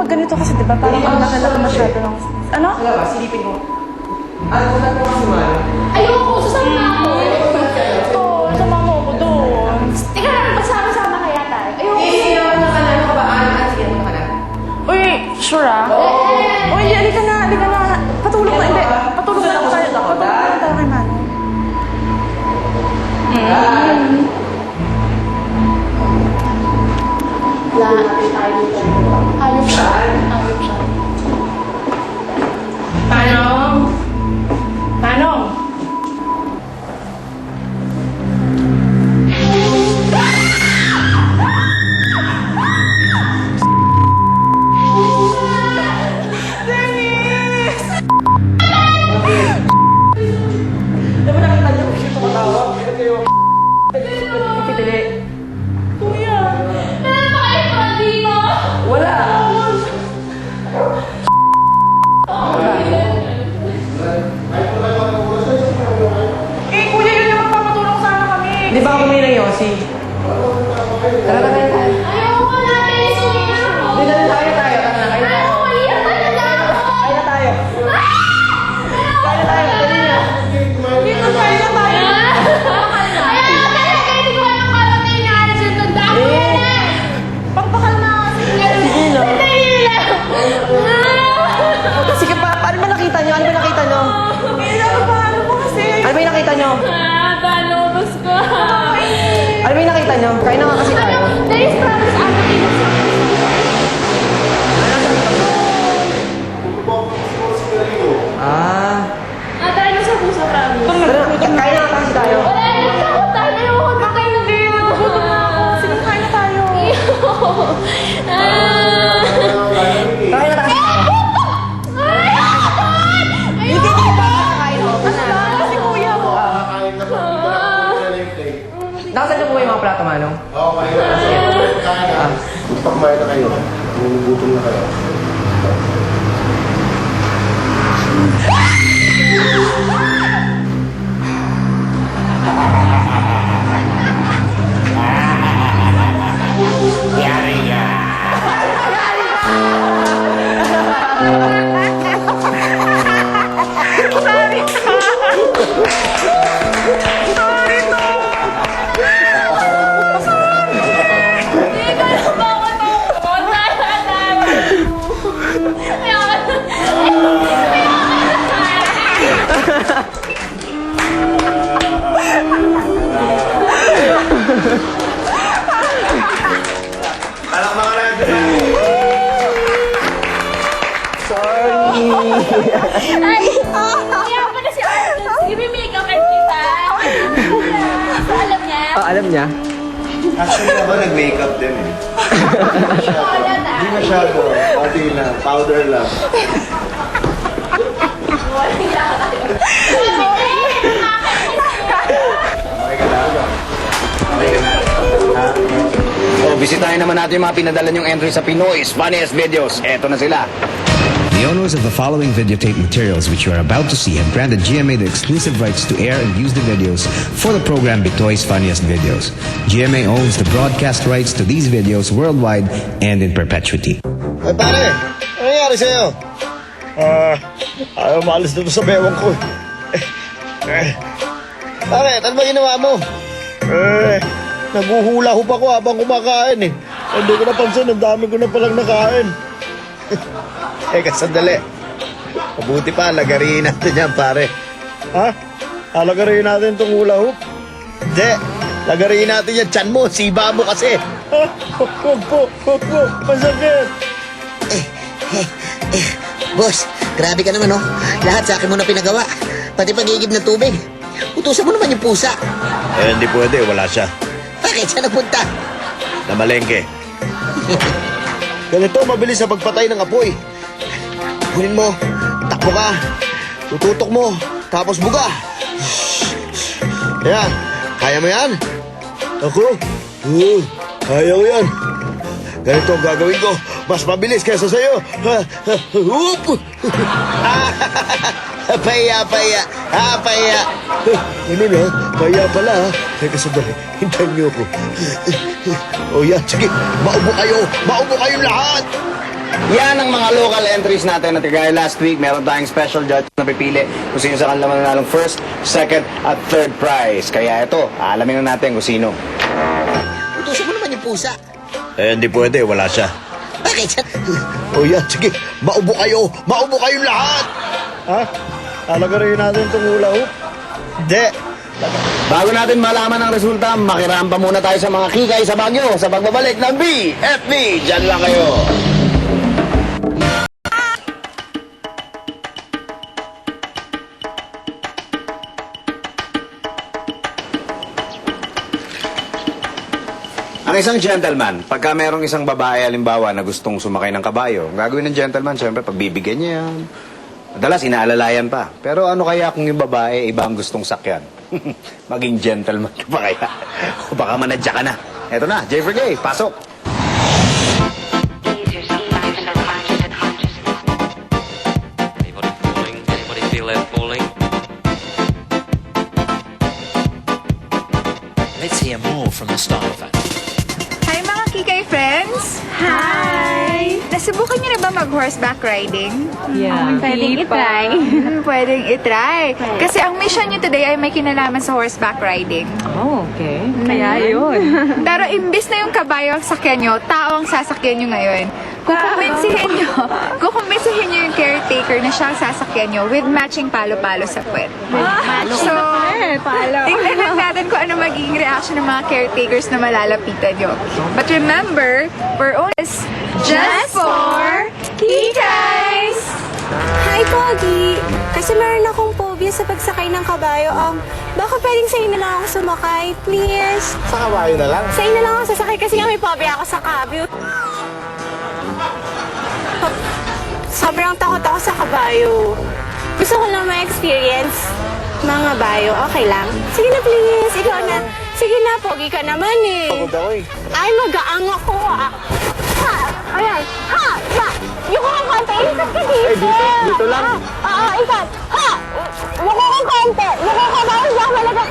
pag ganito kasi, di ba, parang ang laki-laki masyado ng... Ano? Wala ba? Silipin mo. Wala po kasi man. Ayoko, susama ako. Ito, sama mo ako doon. Teka lang, magsama-sama kaya tayo. Ayoko. Ano ka na? Ano ka ba? Sige, ano ka na? Uy, sure ah? Uy, halika na. Patulong na, hindi. Patulong na tayo. Patulong na tayo kay Manong. Hayop siya. Manong! Diba nakita niyo? Siya tumatawag. Pitili. Kuya! Bakit pa dito? Wala. Kuya, yun yung magpapatulong sana kami. Di ba ako may na Yossi? Tara. Ayoko na, naisuli na ako. Di na tayo. Kayo na. Ayoko, iyak talaga ako. Kayo na tayo. Dali na. Dito tayo na tayo. Ayoko talaga, hindi ko alam kung ano na inaalas yung tanda ko yan eh. Pagpakal na. Sige na. Sandali lang. Sige pa, paano ba nakita niyo? Ano ba nakita niyo? Paano mo kasi? Ano ba yung nakita niyo? Talubos ko. Ano ba yung nakita niyo? Kain na nga kasi tayo. There is promise ako dito sa Ah. tayo na sa puso, promise. Tara, kain na nga kasi tayo. Wala na takot tayo. Ayoko na kayo na kayo. Sige, kain na tayo. Kain na tayo. Hindi pa kakain mo. Si kuya mo. Kakain na po. Dito na po na yung plate. Nakasan niyo po yung mga plato, Manong? Oo, kain na kasi. Kain na. Gusto kumain na kayo. Gugutom na kayo. Palakpakan natin. Kaya pa na si Arthur. Give me makeup and kita. Alam niya. Alam niya? Actually ako nag-makeup din eh. Hindi masyado. Pati lang. Powder lang. Okay ka na? Okay ka na? Ha? So, bisitahin naman natin yung mga pinadala yung entry sa Pinoy's Funniest Videos. Eto na sila. The owners of the following videotape materials which you are about to see have granted GMA the exclusive rights to air and use the videos for the program Bitoy's Funniest Videos. GMA owns the broadcast rights to these videos worldwide and in perpetuity. Ay pare, ano nangyari sa'yo? Ayaw maalis dito sa bewang ko. Bakit? Ano ba ginawa mo? Naguhula-hup ako habang kumakain eh. Hindi ko napansin, ang dami ko na palang nakain. Teka, sandali. Mabuti pa, lagariin natin yan, pare. Ha? Alagarin natin itong hula-hoop? Hindi, lagariin natin yan. Tiyan mo, siba mo kasi. Ha? Huwag po, masakit. Boss, grabe ka naman, oh. Lahat sa akin mo na pinagawa. Pati pag-iigib ng tubig. Utusan mo naman yung pusa. Hindi pwede, wala siya. Bakit siya napunta? Namalengke. Ganito, mabilis sa pagpatay ng apoy. Kunin mo, takbo ka. Tututok mo, tapos buga. Ayan, kaya mo yan? Ako? Kaya ko yan. Ganito ang gagawin ko. Mas mabilis kaysa sa'yo. Hoop! Paya. Ano na? Kaya pala ha? Teka sandali, hintayin niyo ako. O yan, sige, maubo kayo. Maubo kayong lahat. Yan ang mga local entries natin at kagaya last week, meron tayong special judge na pipili kung sino sa kanila mananalong first, second, at third prize. Kaya ito, alamin na natin kung sino. Utusan mo naman yung pusa. Eh, hindi pwede. Wala siya. Bakit siya? O yan, sige. Maubo kayo. Maubo kayong lahat. Ha? Alagarin natin itong hula hoop. Hindi. Bago natin malaman ang resulta, makiramba muna tayo sa mga kikay sa Baguio sa pagbabalik ng BFB. Diyan lang kayo. Ang isang gentleman, pagka merong isang babae, halimbawa, na gustong sumakay ng kabayo, ang gagawin ng gentleman, syempre, pagbibigyan niya yan. Madalas, inaalalayan pa. Pero ano kaya kung yung babae, iba ang gustong sakyan? Maging gentleman ka pa kaya? O baka manadya ka na. Eto na, Jay Vergay, pasok! Anybody falling? Anybody feel that falling? Let's hear more from the style fan. Hi mga Kikay friends! Hi! Nasubukan niyo na ba mag-horseback riding? Yeah. Pwedeng itry. Pwedeng itry. Kasi ang mission niyo today ay may kinalaman sa horseback riding. Oh, okay. Kaya yun. Pero imbis na yung kabayo ang sakyan nyo, tao ang sasakyan nyo ngayon. Kukumbinsihin nyo yung caretaker na siya ang sasakyan nyo with matching palo-palo sa puwet. So, tingnan lang natin kung ano magiging reaction ng mga caretakers na malalapitan nyo. But remember, we're only just for Kikays! Hi, Pogi! Kasi meron akong phobia sa pagsakay ng kabayo. Baka pwedeng sa'yo na lang ako sumakay, please? Sa kabayo na lang. Sa'yo na lang ako sasakay kasi nga may phobia ako sa kabyo. Sobrang takot ako sa kabayo. Gusto ko lang ma-experience mga bayo. Okay lang? Sige na, please. Ikaw na. Sige na, Pogi ka naman eh. Pagod ako eh. Ay, magaang ako ah. Ha! Ayan. Ha! Ya! Yung kong konti. Ikot ka dito. dito lang. Ikot. Ha! Yung kong konti. Yung kong konti. Yung malaga.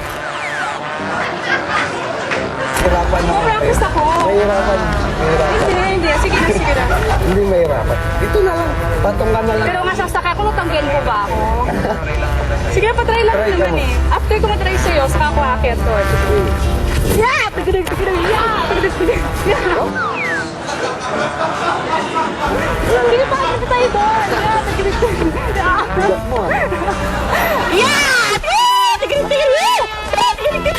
Hirapan na. Practice ako. Mahirapan. Hindi. Sige na. Hindi mahirapan. Dito na lang. Patong ka na lang. Pero masasakay ako, natanggal mo ba ako? Sige, patry lang Try ka naman mo. eh. After ko matry sa'yo, saka ako aakyat doon. Yeah! Tigilig! Yeah! Tigilig! Yeah! Sige pa, kasi tayo doon. Yeah! Tigilig! Yeah! Tigilig!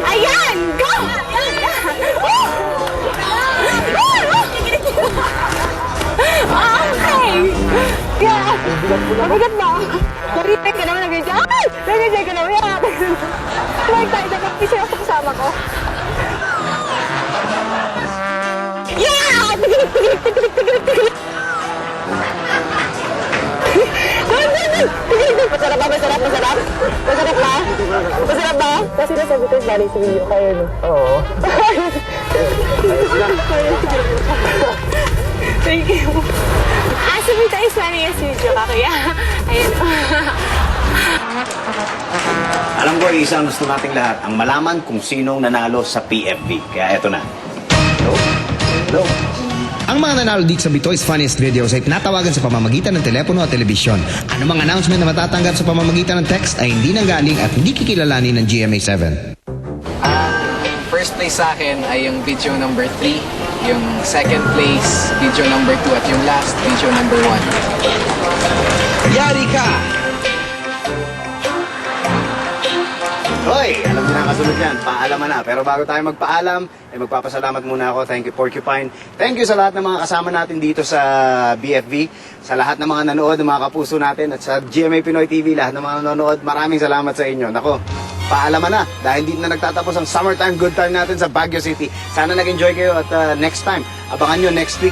Ayan! Go! Okay! Yeah! Mabigat ba? Narinig ka naman nag-enjoy. Ay! Nag-enjoy ka naman. Yeah! Like tayo, dapat isa ako kasama ko. Yeah! Tigilig! Masarap ba? Masarap ba? Masarap ba? Kasi nasabi ko yung bali sa video kayo, no? Oo. Thank you. Sabi tayo sa yung video ka, kaya. Ayun. Alam ko, isang gusto nating lahat, ang malaman kung sinong nanalo sa PFB. Kaya eto na. Hello? Ang mga nanalo dito sa Bitoy's Funniest Videos ay tinatawagan sa pamamagitan ng telepono at telebisyon. Anumang announcement na matatanggap sa pamamagitan ng text ay hindi nanggaling at hindi kikilalanin ng GMA7. First place sa akin ay yung video number 3, yung second place, video number 2, at yung last, video number 1. Yari ka! Hoy, alam niyo na ang kasunod yan. Paalaman na. Pero bago tayo magpaalam, ay magpapasalamat muna ako. Thank you, Porcupine. Thank you sa lahat ng mga kasama natin dito sa BFB. Sa lahat ng mga nanood, ng mga kapuso natin. At sa GMA Pinoy TV, lahat ng mga nanonood. Maraming salamat sa inyo. Nako, paalaman na. Dahil hindi na nagtatapos ang summertime good time natin sa Baguio City. Sana nag-enjoy kayo at next time. Abangan nyo next week.